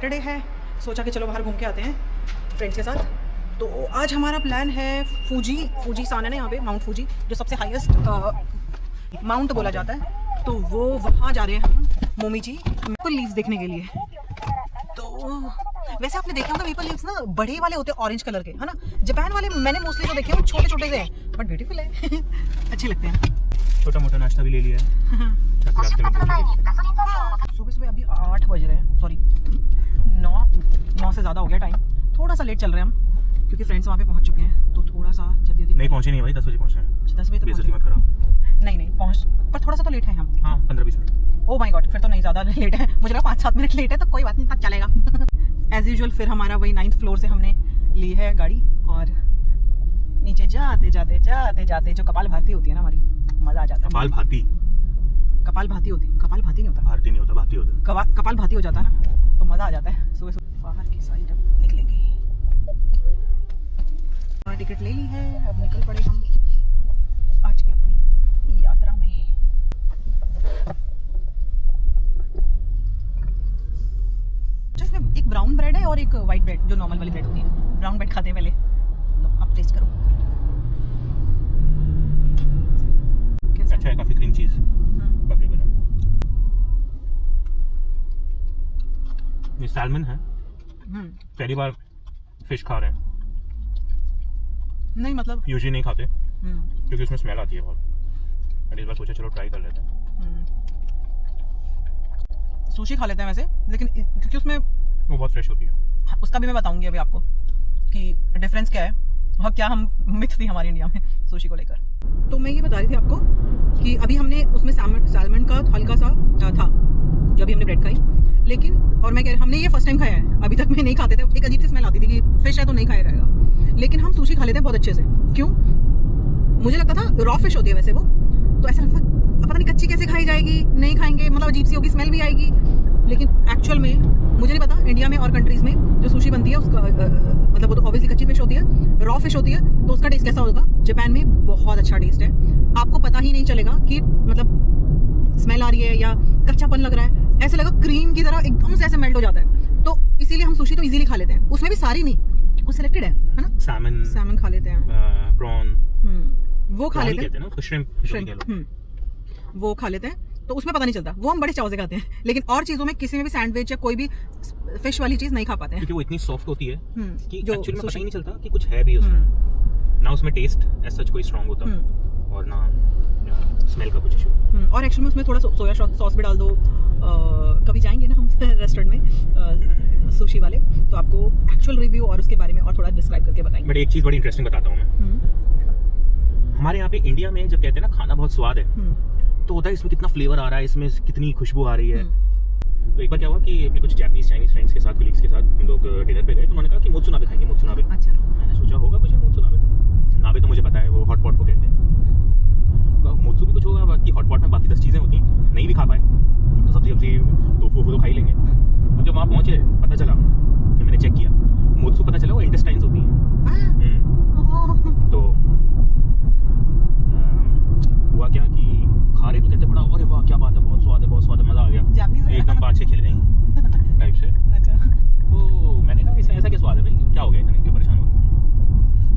Saturday है, सोचा कि चलो बाहर घूम के आते हैं फ्रेंड्स के साथ। तो आज हमारा प्लान है फूजी सान है ना यहाँ पे, माउंट फूजी जो सबसे हाईएस्ट माउंट बोला जाता है, तो वो वहाँ जा रहे हैं हम मोमीजी मेपल लीव्स देखने के लिए। तो वैसे आपने देखे होंगे मेपल लीव्स ना बड़े वाले होते हैं ऑरेंज कलर के, है ना। जापान वाले मैंने मोस्टली जो देखे हैं वो छोटे छोटे से हैं बट ब्यूटीफुल है अच्छे लगते हैं। छोटा मोटा नाश्ता भी ले लिया है। सुबह अभी 8 बज रहे हैं, सॉरी 9 से ज़्यादा हो गया टाइम। थोड़ा सा लेट चल रहे हैं हम क्योंकि फ्रेंड्स वहाँ पे पहुँच चुके हैं, तो थोड़ा सा जल्दी नहीं पहुँचे नहीं भाई, 10 बजे पहुँचे हैं। 10 बजे बेइज्जती मत कराओ। नहीं पहुँच, पर थोड़ा सा तो लेट है हम। हाँ 15-20 मिनट। ओह माय गॉड, फिर तो नहीं ज़्यादा लेट है, मुझे लगा 5-7 मिनट लेट है तो कोई बात नहीं, तक चलेगा। एज यूजुअल फिर हमारा वही 9th फ्लोर से हमने ली है गाड़ी और नीचे जाते जाते जो कपाल भारती होती है ना हमारी, मज़ा आ जाता है। कपाल भाती होती, कपाल भाती नहीं होता, भारती नहीं होता, भाती होता। कपाल भाती हो जाता है ना, तो मज़ा आ जाता है। सुबह बाहर की साइड अब निकलेंगे। टिकट ले ली है, अब निकल पड़े हम आज की अपनी यात्रा में। इसमें एक ब्राउन ब्रेड है और एक वाइट ब्रेड, जो नॉर्मल वाली ब्रेड होती है। ब्राउन ब्रेड खाते हैं पहले, आप टेस्ट करो। अच्छा है, काफी क्रीम चीज, काफी बढ़िया। ये सैल्मन है, पहली बार फिश खा रहे हैं। नहीं मतलब यूजुअली नहीं खाते क्योंकि उसमें स्मेल आती है बहुत, बट इस बार सोचा चलो ट्राई कर लेते हैं। सुशी खा लेते हैं वैसे, लेकिन क्योंकि उसमें वो बहुत फ्रेश होती है। उसका भी मैं बताऊंगी अभी आपको कि डिफरेंस क्या है और क्या हम मिथ थी हमारी इंडिया में सुशी को लेकर। तो मैं ये बता रही थी आपको कि अभी हमने उसमें सैल्मन का हल्का सा था जब भी हमने ब्रेड खाई, लेकिन और मैं कह रही हमने ये फर्स्ट टाइम खाया है, अभी तक मैं नहीं खाते थे। एक अजीब सी स्मेल आती थी कि फिश है तो नहीं खाया रहेगा, लेकिन हम सुशी खा लेते हैं बहुत अच्छे से। क्यों? मुझे लगता था रॉ फिश होती है वैसे वो, तो ऐसा लगता था पता नहीं कच्ची कैसे खाई जाएगी, नहीं खाएंगे मतलब अजीब सी होगी, स्मेल भी आएगी। लेकिन एक्चुअल में मुझे नहीं पता इंडिया में और कंट्रीज़ में जो सुशी बनती है उसका मतलब वो तो ऑब्वियसली कच्ची फिश होती है, रॉ फिश होती है, तो उसका टेस्ट कैसा होगा। जापान में बहुत अच्छा टेस्ट है, आपको पता ही नहीं चलेगा कि मतलब स्मेल आ रही है या कच्चापन लग रहा है, ऐसे लगा क्रीम की तरह एकदम से ऐसे मेल्ट हो जाता है। तो इसीलिए हम सुशी तो इजीली खा लेते हैं, उसमें भी सारी नहीं, कुछ सिलेक्टेड है ना। सैमन खा लेते हैं, प्रॉन वो खा लेते हैं ना, श्रिम्प वो खा लेते हैं, तो उसमें पता नहीं चलता, वो हम बड़े चाव से खाते हैं। लेकिन और चीजों में किसी में भी सैंडविच या कोई भी फिश वाली चीज नहीं खा पाते हैं क्योंकि वो इतनी सॉफ्ट होती है कि जो एक्चुअली में पता ही नहीं चलता कि कुछ है भी उसमें। ना उसमें टेस्ट एज सच कोई स्ट्रांग होता और ना स्मेल का कुछ इशू। और एक्चुअली में उसमें थोड़ा सोया सॉस भी डाल दो। कभी जाएंगे ना हम रेस्टोरेंट में सुशी वाले, तो आपको एक्चुअल रिव्यू और उसके बारे में और थोड़ा डिस्क्राइब करके बताएंगे। बट एक चीज बड़ी इंटरेस्टिंग बताता हूँ मैं। हमारे यहाँ पे इंडिया में जब कहते हैं ना खाना बहुत स्वाद है, तो होता है इसमें कितना फ्लेवर आ रहा है, इसमें कितनी खुशबू आ रही है। तो एक बार क्या हुआ कि अपने कुछ जापानीज चाइनीज फ्रेंड्स के साथ, कलीग्स के साथ हम लोग डिनर पे गए, तो उन्होंने कहा कि मोत्सुनाबे खाएंगे, मोत्सुनाबे। अच्छा। मैंने सोचा होगा कुछ मोत्सुनाबे, नाबे तो मुझे पता है वो हॉट पॉट को कहते हैं, मोत्सु भी कुछ होगा, बाकी हॉट पॉट में बाकी 10 चीज़ें होती हैं, नहीं भी खा पाए तो सब्जी टोफू तो खा ही लेंगे। और जब वहाँ पहुँचे पता चला कि मैंने चेक किया, मोत्सु पता चला वो इंटेस्टाइन्स होती हैं। तो हुआ क्या कि खा रहे तो कहते बड़ा अरे वाह क्या बात है, बहुत स्वाद है, मजा आ गया, एकदम बाछे खिल गई टाइप से। अच्छा। तो मैंने कहा ऐसा क्या स्वाद है भाई, क्या हो गया इतने क्यों परेशान हो?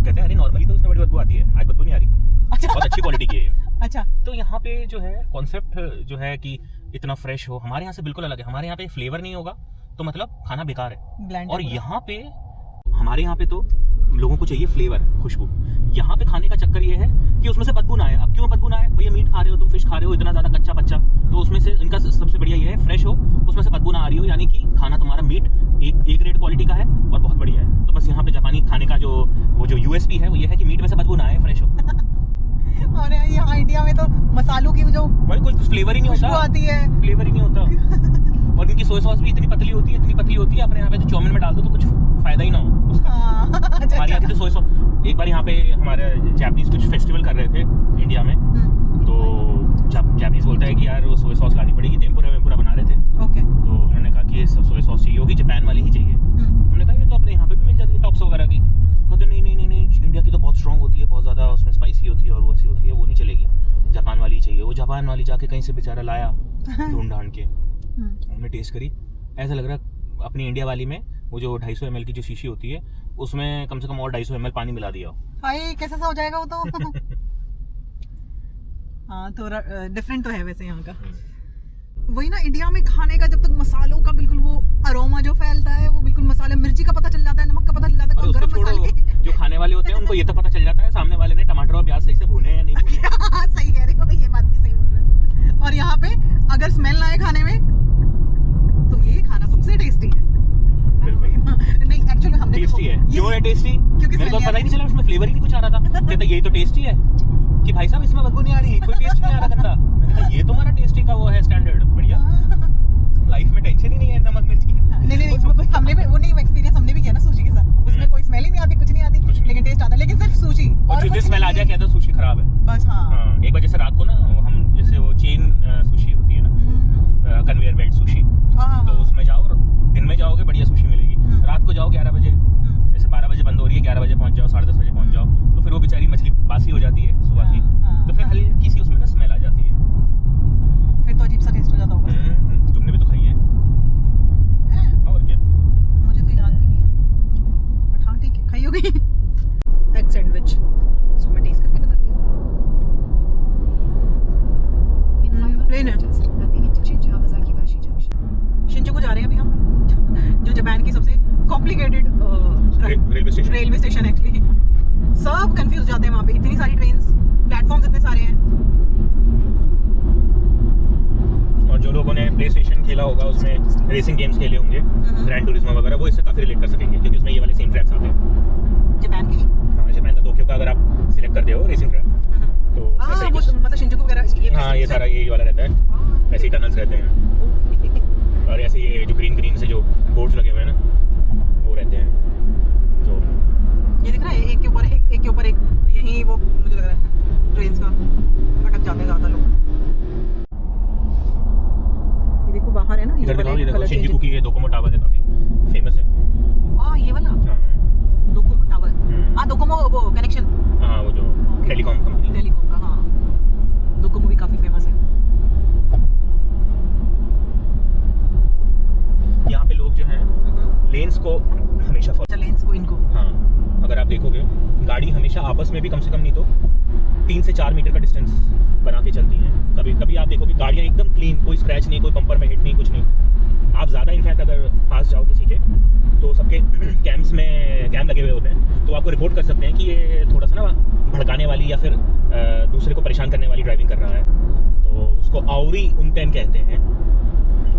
कहते हैं अरे नॉर्मली तो उसमें बड़ी बदबू आती है, आज बदबू नहीं आ रही। अच्छा। बहुत अच्छी क्वालिटी की है। अच्छा। तो यहाँ पे जो है कॉन्सेप्ट जो है कि इतना फ्रेश हो, हमारे यहाँ से बिल्कुल अलग है। हमारे यहाँ पे फ्लेवर नहीं होगा तो मतलब खाना बेकार है, और यहाँ पे हमारे यहाँ पे तो लोगों को चाहिए फ्लेवर, खुशबू। यहाँ पे खाने का चक्कर ये है कि उसमें से बदबू ना आए। अब क्यों बदबू ना आए? भैया मीट खा रहे हो तुम, फिश खा रहे हो, इतना ज्यादा कच्चा बच्चा, तो उसमें से इनका सबसे बढ़िया ये है फ्रेश हो, उसमें से बदबू ना आ रही हो, यानी कि खाना तुम्हारा मीट एक ग्रेड क्वालिटी का है और बहुत बढ़िया है। तो बस यहाँ पे जापानी खाने का जो यूएसपी है वो ये है कि मीट में से बदबू ना आए, फ्रेश हो। और यहाँ इंडिया में तो मसालों की जो भाई कुछ फ्लेवर ही नहीं होता, आती है, फ्लेवर ही नहीं होता। और इनकी सोया सॉस भी इतनी पतली होती है, अपने यहाँ पे तो चाउमीन में डाल दो तो कुछ फायदा ही ना हो उसका। हमारे यहाँ की तो सोया सॉस, एक बार यहाँ पे हमारे जापानीज कुछ फेस्टिवल कर रहे थे इंडिया में, तो जापानीज बोलता है कि यार वो सोया सॉस लानी पड़ेगी, टेम्पुरा बना रहे थे। ओके। तो उन्होंने कहा कि ये सोया सॉस चाहिए होगी, जापान वाली ही चाहिए। हमने कहा ये तो अपने यहाँ पे भी मिल जाती है टॉप्स वगैरह की। कहते नहीं इंडिया की तो बहुत स्ट्रॉन्ग होती है, बहुत ज़्यादा उसमें स्पाइसी होती है और वो ऐसी होती है, वो नहीं चलेगी, जापान वाली चाहिए। वो जापान वाली जाके कहीं से बेचारा लाया ढूंढ के, हमने टेस्ट करी, ऐसा लग रहा अपनी इंडिया वाली में वो जो 250 ml की जो शीशी होती है उसमें कम से कम और 250 ml पानी मिला दिया हो। भाई कैसे सा हो जाएगा वो तो। हाँ थोड़ा डिफरेंट तो है वैसे यहाँ का। वही ना, इंडिया में खाने का जब तक मसालों का बिल्कुल वो अरोमा जो फैलता है, वो बिल्कुल मसाले, मिर्ची का पता चल जाता है, नमक का पता चल जाता है, गरम मसाले जो खाने वाले होते हैं उनको ये तो पता चल जाता है सामने वाले ने टमाटर और प्याज सही से भुने हैं नहीं भुने। सही कह रहे हो, ये बात भी सही बोल रहे हो। और यहाँ पे अगर स्मेल ना आए खाने में तो ये खाना सबसे टेस्टी है। नहीं एक्चुअली हमने टेस्टी है। क्यों है टेस्टी? क्योंकि मेरे को पता ही नहीं चला, उसमें फ्लेवर ही नहीं कुछ आ रहा था। कहता यही तो टेस्टी है कि भाई साहब इसमें बदबू नहीं आ रही, कोई टेस्ट नहीं आ रहा गंदा। मैंने कहा ये तुम्हारा टेस्टी का वो है स्टैंडर्ड, बढ़िया। लाइफ में टेंशन ही नहीं है नमक मिर्च की। नहीं इसमें कोई हमने भी वो नहीं एक्सपीरियंस हमने भी किया ना सुशी के साथ। उसमें कोई स्मेल ही नहीं आती, कुछ नहीं आती, लेकिन टेस्ट आता है। लेकिन सिर्फ सुशी और जिस दिन स्मेल आ जाए कहते हैं सुशी खराब है बस। हाँ एक बजे से रात को ना हम जैसे वो चेन सुशी होती है ना, कन्वेयर बेल्ट सुशी, तो उसमें जाओ, दिन में जाओगे बढ़िया सुशी मिलेगी, रात को जाओ 11 बजे, जैसे 12 बजे बंद हो रही है 11 बजे पहुंच जाओ, 10:30 बजे पहुंच जाओ, तो फिर वो बेचारी मछली बासी हो जाती है सुबह की, तो फिर हल्की सी उसमें ना स्मेल आ जाती है, फिर तो अजीब सा टेस्ट हो जाता होगा। तुमने भी तो खाई है और क्या? मुझे तो याद भी नहीं है, बट हाँ ठीक है खाई होगी। एग सैंडविच इसको मैं टेस्ट करके बताती हूँ। प्लेन है। शिंजुकू जा रहे हैं अभी हम, जो जापान की सबसे कॉम्प्लिकेटेड रेलवे स्टेशन एक्चुअली। सब कंफ्यूज जाते हैं वहाँ पे, इतनी सारी ट्रेन्स, प्लेटफॉर्म्स इतने सारे हैं। और जो लोगों ने प्ले स्टेशन खेला होगा उसमें रेसिंग गेम्स खेले होंगे, ग्रैंड टूरिज्मो वगैरह, वो इससे काफी रिलेट कर सकेंगे क्योंकि उसमें ये वाले सेम ट्रैक्स आते हैं जापान की। हाँ जापान का टोक्यो का अगर आप सिलेक्ट करते हो रेसिंग ट्रैक तो ऐसा ही कुछ, मतलब शिंजुकू वगैरह हाँ ये सारा यही वाला रहता है, ऐसे टनल्स रहते हैं और ऐसे ये जो ग्रीन से जो बोर्ड्स लगे हुए हैं ना वो रहते हैं। तो ये दिख रहा है एक के ऊपर एक यही वो मुझे लग रहा है ट्रेन्स का भटक जाते हैं ज़्यादा लोग। ये देखो बाहर है ना, इधर देखो शिंजुकू की ये डोकोमो टावर है, काफी फेमस है। ये वाला डोकोमो टावर, डोकोमो वो कनेक्शन, हाँ वो जो टेलीकॉम कंपनी का, हाँ डोकोमो भी काफी फेमस है। यहाँ पे लोग जो हैं लेन्स को हमेशा लेन्स को इनको, हाँ अगर आप देखोगे गाड़ी हमेशा आपस में भी कम से कम नहीं तो 3 से 4 मीटर का डिस्टेंस बना के चलती हैं। कभी कभी आप देखोगे गाड़ियाँ एकदम क्लीन, कोई स्क्रैच नहीं, कोई बम्पर में हिट नहीं, कुछ नहीं। आप ज़्यादा इनफैक्ट अगर पास जाओ किसी के तो सबके कैम लगे हुए होते हैं, तो आपको रिपोर्ट कर सकते हैं कि ये थोड़ा सा ना भड़काने वाली या फिर दूसरे को परेशान करने वाली ड्राइविंग कर रहा है, तो उसको आउरी उनटेन कहते हैं।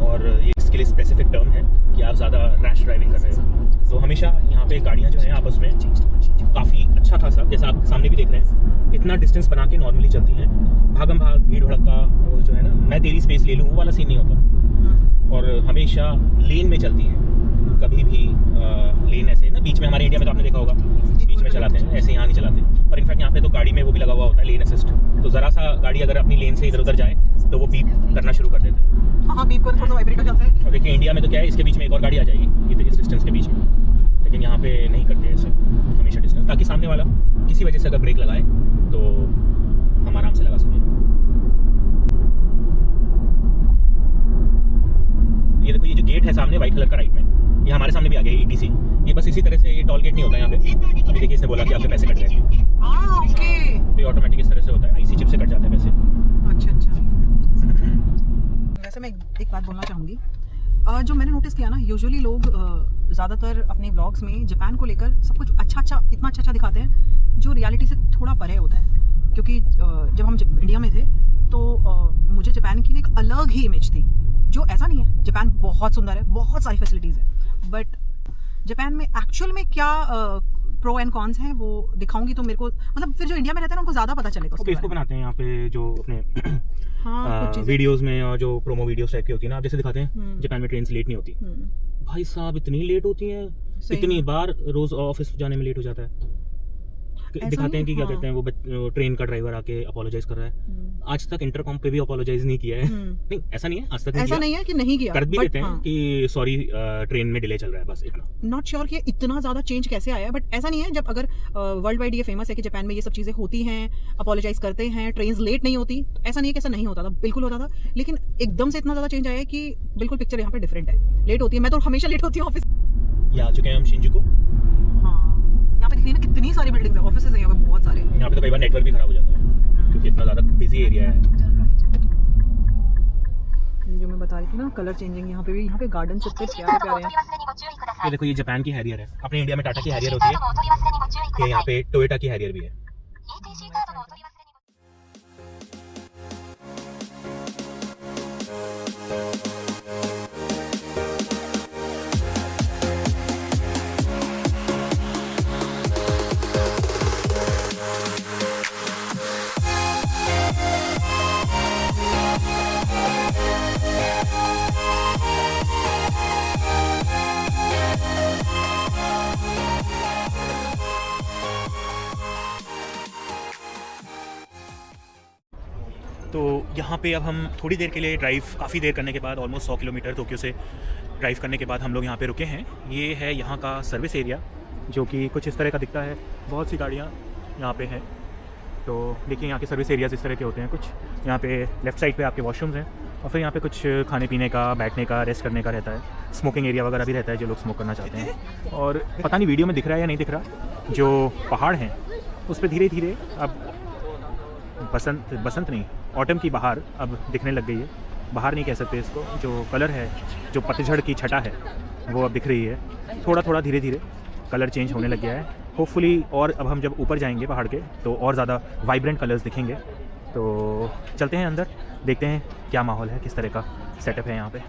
और ये इसके लिए स्पेसिफिक टर्म है कि आप ज़्यादा रैश ड्राइविंग कर रहे हो। तो हमेशा यहाँ पे गाड़ियाँ जो हैं आपस में काफ़ी अच्छा खासा, जैसा आप सामने भी देख रहे हैं, इतना डिस्टेंस बना के नॉर्मली चलती हैं। भागम भाग भीड़ भड़का वो जो है ना, मैं तेरी स्पेस ले लूँ, वो वाला सीन नहीं होता। और हमेशा लेन में चलती हैं, कभी भी लेन ऐसे ना बीच में, हमारे इंडिया में तो आपने देखा होगा बीच में चलाते हैं, ऐसे यहाँ नहीं चलाते। और इनफैक्ट यहाँ पे तो गाड़ी में वो भी लगा हुआ होता है लेन असिस्ट, तो ज़रा सा गाड़ी अगर अपनी लेन से इधर उधर जाए तो वो बीप करना शुरू कर देते हैं। हाँ बीप कर थोड़ा वाइब्रेट हो जाता है। और देखिए इंडिया में तो क्या है, इसके बीच में एक और गाड़ी आ जाएगी ये इस डिस्टेंस के बीच में, लेकिन यहाँ पे नहीं करते ऐसे, हमेशा डिस्टेंस, ताकि सामने वाला किसी वजह से अगर ब्रेक लगाए तो हम आराम से लगा सकें। ये देखो ये जो गेट है सामने वाइट कलर का राइट में, ये हमारे सामने भी आ गया ETC। ये बस इसी तरह से, ये टोल गेट नहीं होता यहाँ पे। अभी देखिए इसने बोला कि आपके पैसे कट गए, ओके, तो ये ऑटोमेटिक इस तरह से होता है, IC चिप से कट जाते हैं पैसे। अच्छा। वैसे मैं एक बात बोलना चाहूँगी, जो मैंने नोटिस किया ना, यूजुअली लोग ज़्यादातर अपने व्लॉग्स में जापान को लेकर सब कुछ इतना अच्छा दिखाते हैं जो रियलिटी से थोड़ा परे होता है। क्योंकि जब हम इंडिया में थे तो मुझे जापान की एक अलग ही इमेज थी, जो ऐसा नहीं है। जापान बहुत सुंदर है, बहुत सारी फैसिलिटीज़ है, बट जापान में एक्चुअल में क्या प्रो एंड कॉन्स हैं वो दिखाऊंगी तो मेरे को, मतलब फिर जो इंडिया में रहते हैं ना उनको ज़्यादा पता चलेगा। इसको बनाते हैं यहाँ पे जो अपने वीडियोस में, और जो प्रोमो वीडियोस टाइप की होती है ना, आप जैसे दिखाते हैं जापान में ट्रेन्स लेट नहीं होती। भाई साहब इतनी लेट होती हैं, इतनी बार रोज ऑफिस जाने में लेट हो जाता है। दिखाते हैं कि क्या कहते हैं वो ट्रेन का ड्राइवर आके अपोलोजाइज कर रहा है। आज तक इंटरकॉम पे भी अपोलोजाइज नहीं किया है। नहीं ऐसा नहीं है, आज तक ऐसा नहीं है कि नहीं किया, कर भी देते हैं कि सॉरी ट्रेन में डिले चल रहा है, बस इतना। नॉट श्योर कि इतना ज्यादा चेंज कैसे आया, बट ऐसा नहीं है। जब अगर वर्ल्ड वाइड ये फेमस है कि जापान में ये सब चीजें होती हैं, अपोलोजाइज करते हैं, ट्रेन लेट नहीं होती, ऐसा नहीं है कि ऐसा नहीं होता था, बिल्कुल होता था। लेकिन एकदम से इतना ज्यादा चेंज आया है कि बिल्कुल पिक्चर यहाँ पे डिफरेंट है। लेट होती है, मैं तो हमेशा लेट होती हूँ ऑफिस। ये आ चुके हैं हम शिंजुकू। यहाँ पे दिख रही है ना कितनी सारी बिल्डिंग्स है, ऑफिसेज हैं यहाँ पे बहुत सारे। यहाँ पे तो कई बार नेटवर्क भी खराब हो जाता है क्योंकि इतना ज्यादा बिजी एरिया है। जो मैं बता रही थी ना कलर चेंजिंग, यहाँ पे भी, यहाँ पे गार्डन इतने प्यारे प्यारे हैं। ये देखो, ये जापान की हैरियर है। अपने इंडिया में टाटा की हैरियर होती है, ये यहाँ पे टोयोटा की हैरियर भी है। तो यहाँ पे अब हम थोड़ी देर के लिए ड्राइव, काफ़ी देर करने के बाद, ऑलमोस्ट 100 किलोमीटर टोक्यो से ड्राइव करने के बाद हम लोग यहाँ पे रुके हैं। ये है यहाँ का सर्विस एरिया, जो कि कुछ इस तरह का दिखता है। बहुत सी गाड़ियाँ यहाँ पे हैं। तो देखिए यहाँ के सर्विस एरियाज़ इस तरह के होते हैं। कुछ यहाँ पे लेफ़्ट साइड पे आपके वॉशरूम्स हैं, और फिर यहाँ पे कुछ खाने पीने का, बैठने का, रेस्ट करने का रहता है। स्मोकिंग एरिया वगैरह भी रहता है, जो लोग स्मोक करना चाहते हैं। और पता नहीं वीडियो में दिख रहा है या नहीं दिख रहा, जो पहाड़ हैं उस पर धीरे धीरे अब बसंत नहीं, ऑटम की बहार अब दिखने लग गई है। बहार नहीं कह सकते इसको, जो कलर है, जो पतझड़ की छटा है, वो अब दिख रही है। थोड़ा थोड़ा धीरे धीरे कलर चेंज होने लग गया है। होपफुली और अब हम जब ऊपर जाएंगे पहाड़ के तो और ज़्यादा वाइब्रेंट कलर्स दिखेंगे। तो चलते हैं अंदर, देखते हैं क्या माहौल है, किस तरह का सेटअप है यहाँ पे।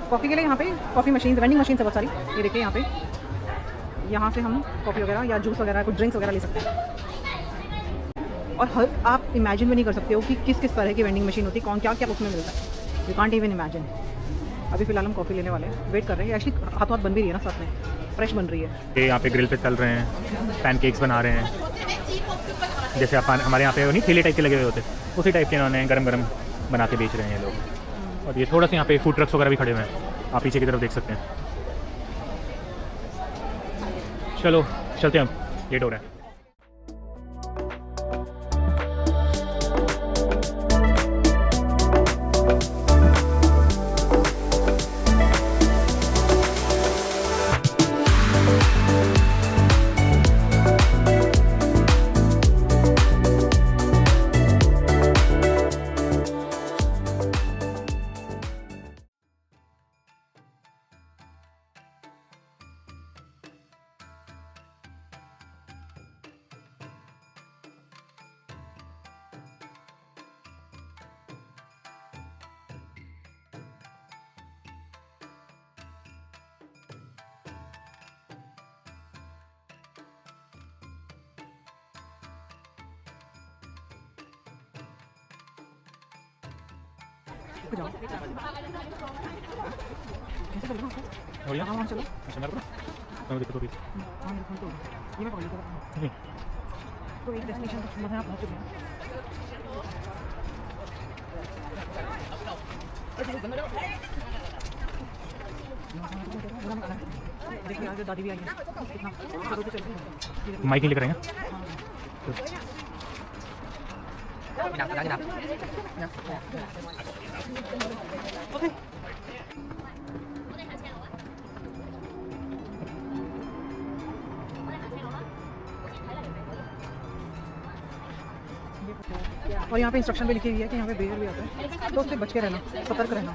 कॉफ़ी के लिए यहाँ पे कॉफ़ी मशीन, वेंडिंग मशीन है बहुत सारी। ये देखिए यहाँ पे, यहाँ से हम कॉफ़ी वगैरह या जूस वगैरह, कुछ ड्रिंक्स वगैरह ले सकते हैं। और हर आप इमेजिन भी नहीं कर सकते हो कि किस किस तरह की वेंडिंग मशीन होती है, कौन क्या क्या उसमें मिलता है। You can't even imagine. अभी फ़िलहाल हम कॉफ़ी लेने वाले हैं, वेट कर रहे हैं। एक्चुअली हाथों हाथ बन भी रही है ना, साथ में फ्रेश बन रही है। ये यहाँ पे ग्रिल पे चल रहे हैं, पैनकेक्स बना रहे हैं। जैसे आप हमारे यहाँ पे नहीं ठेले टाइप के लगे हुए होते, उसी टाइप के इन्होंने गरम गरम बना के बेच रहे हैं ये लोग। और ये थोड़ा सा यहाँ पे फूड ट्रक्स वगैरह भी खड़े हुए हैं, आप पीछे की तरफ देख सकते हैं। चलो चलते हैं, हम लेट हो रहा है। जाओ और यहाँ वहाँ चलो। अच्छा मेरे को देखो तो ये मैं पकड़ लेता हूँ। नहीं तो एक डेस्टिनेशन तक मतलब आप पहुँच चुके हैं। देखिए आगे दादी भी आई है। कितना चलो तो चलते हैं। माइक नहीं लेकर आएंगे। ओके और यहाँ पे इंस्ट्रक्शन भी लिखी हुई है कि यहाँ पे बेर भी आता है, तो उससे बच के रहना, सतर्क रहना।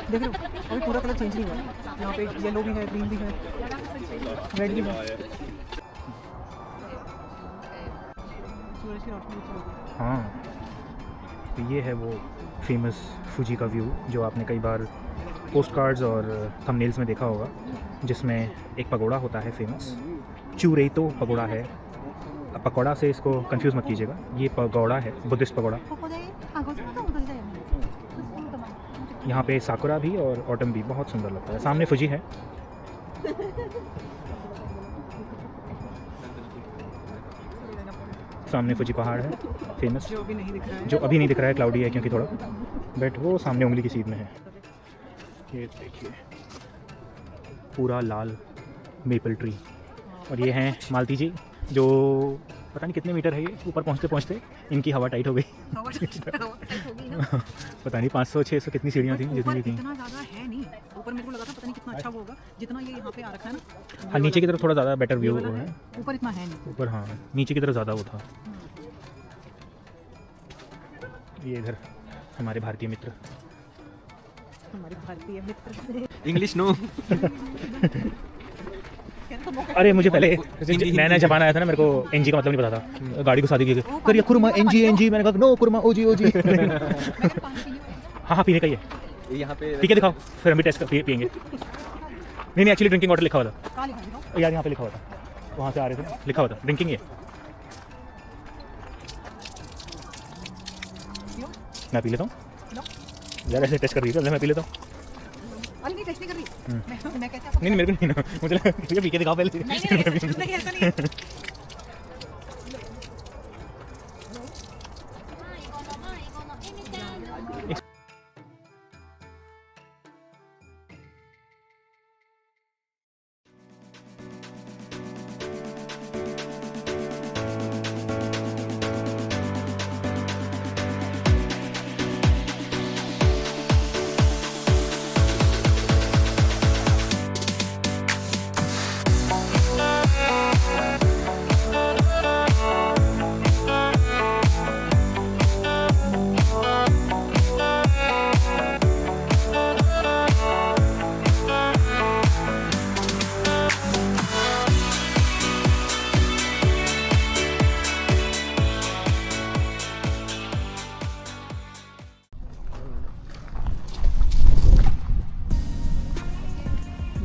देख रहे हो अभी पूरा कलर चेंज नहीं हुआ है, यहाँ पे येलो भी है, ग्रीन भी है, रेड भी है। सूरज की रोशनी नीचे होगी। हाँ, तो ये है वो फेमस फुजी का व्यू जो आपने कई बार पोस्ट कार्ड्स और थंबनेल्स में देखा होगा, जिसमें एक पगोड़ा होता है फेमस, चूरेतो पगोड़ा है। अब पकौड़ा से इसको कंफ्यूज मत कीजिएगा, ये पगोड़ा है, बुद्धिस्ट पगोड़ा। यहाँ पे साकुरा भी और ऑटम भी बहुत सुंदर लगता है। सामने फुजी है, सामने फुजी पहाड़ है फेमस, जो अभी नहीं दिख रहा है, क्लाउडी है क्योंकि थोड़ा, बट वो सामने उंगली की सीध में है। ये देखिए पूरा लाल मेपल ट्री। और ये हैं मालती जी, जो पता नहीं कितने मीटर है ये, ऊपर पहुँचते पहुँचते इनकी हवा टाइट हो गई। पता नहीं 500-600 कितनी सीढ़ियाँ थी जितनी थी। इतना ज़्यादा है नहीं, ऊपर मेरे को लगा था पता नहीं कितना अच्छा वो होगा जितना ये यहाँ पे आ रखा है ना। हाँ, नीचे की तरफ थोड़ा ज़्यादा बेटर व्यू है, ऊपर इतना है नहीं, ऊपर हाँ नीचे की तरफ ज़्यादा वो था। ये इधर हमारे भारतीय मित्र, हमारे भारतीय मित्र। English no. अरे मुझे पहले नया नया जापान आया था ना, मेरे को एनजी का मतलब नहीं पता था। गाड़ी को शादी की करिए कुरमा एनजी, मैंने कहा नो कुरमा ओजी। हाँ पीने का ही है, यहाँ पे पी के दिखाओ फिर हम भी टेस्ट पियेंगे। नहीं एक्चुअली ड्रिंकिंग वाटर लिखा हुआ था यार, यहाँ पे लिखा हुआ था, वहाँ से आ रहे थे लिखा हुआ था ड्रिंकिंग है। मैं पी लेता हूँ यार, ऐसे टेस्ट कर रही है, मैं पी लेता हूँ। नहीं टेस्ट नहीं कर रही मैं कैसे नहीं मेरे को नहीं ना, मुझे लगा पी के दिखाओ पहले। नहीं ऐसा नहीं है।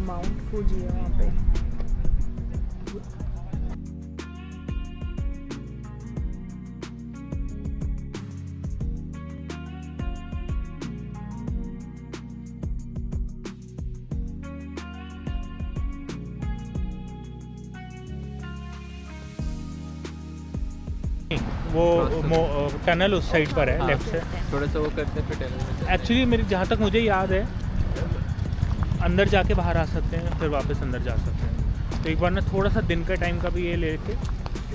माउंट फूजी है वहाँ पे। वो टनल उस साइड पर है, लेफ्ट से थोड़ा सा वो करते हैं फिर एक्चुअली मेरी जहाँ तक मुझे याद है अंदर जाके बाहर आ सकते हैं, फिर वापस अंदर जा सकते हैं। तो एक बार ना थोड़ा सा दिन का टाइम का भी ये लेके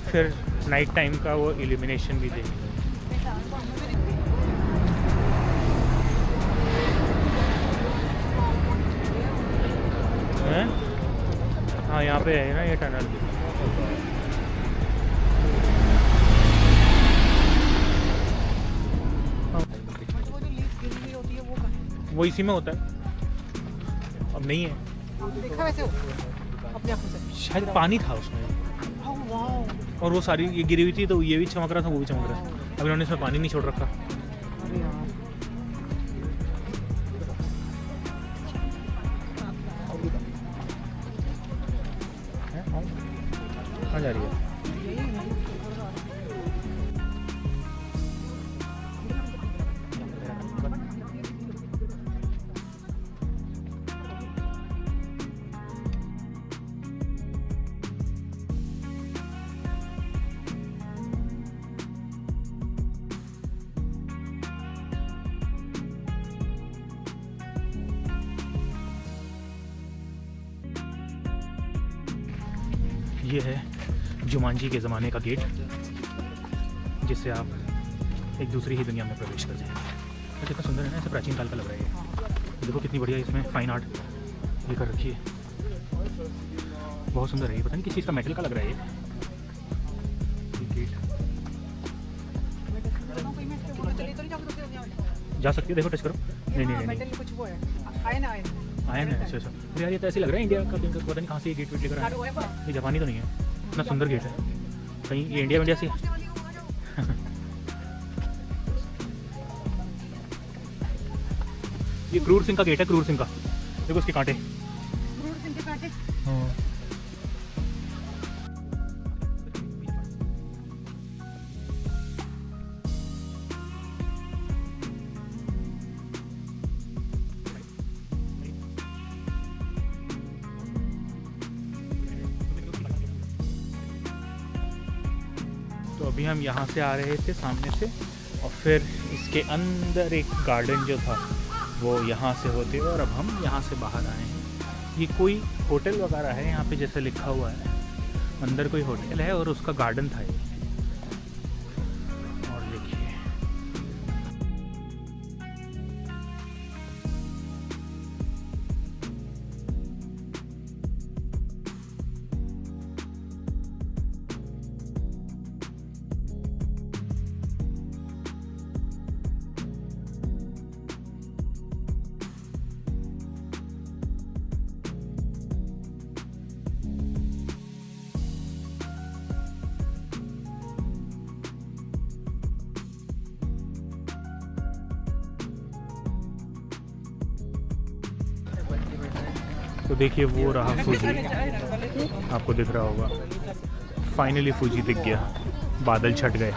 फिर नाइट टाइम का वो इल्यूमिनेशन भी देखेंगे। हाँ यहाँ पे है ना ये टनल, वो इसी में होता है, अब नहीं है। देखा वैसे अपने आंखों से, शायद पानी था उसमें और वो सारी ये गिरी हुई थी, तो ये भी चमक रहा था, वो भी चमक रहा था। अब इन्होंने इसमें पानी नहीं छोड़ रखा। अरे यार कहाँ जा रही है? ये है जुमांजी के ज़माने का गेट, जिससे आप एक दूसरी ही दुनिया में प्रवेश कर जाएं। तो कितना सुंदर है ना, ऐसे प्राचीन काल का लग रहा है ये। देखो कितनी बढ़िया इसमें फाइन आर्ट ये कर रखी है, बहुत सुंदर है ये। पता नहीं किस चीज़ का, मेटल का लग रहा है ये गेट। जा सकती है, देखो टच करो। नहीं नहीं नहीं, कुछ वो है, आयन है। आया ना, अच्छा अच्छा। अरे यार ये तो ऐसे लग रहा है इंडिया का, पता नहीं कहाँ से ये गेट वेट लेकर आया। ये जापानी तो नहीं है, इतना सुंदर गेट है। कहीं ये इंडिया से ये क्रूर सिंह का गेट है, क्रूर सिंह का। देखो उसके कांटे। हाँ। तो अभी हम यहाँ से आ रहे थे सामने से, और फिर इसके अंदर एक गार्डन जो था वो यहाँ से होते हुए, और अब हम यहाँ से बाहर आए हैं। ये कोई होटल वगैरह है यहाँ पे, जैसे लिखा हुआ है अंदर कोई होटल है, और उसका गार्डन था ये। और देखिए तो देखिए वो रहा फूजी, आपको दिख रहा होगा। फाइनली फूजी दिख गया, बादल छट गए।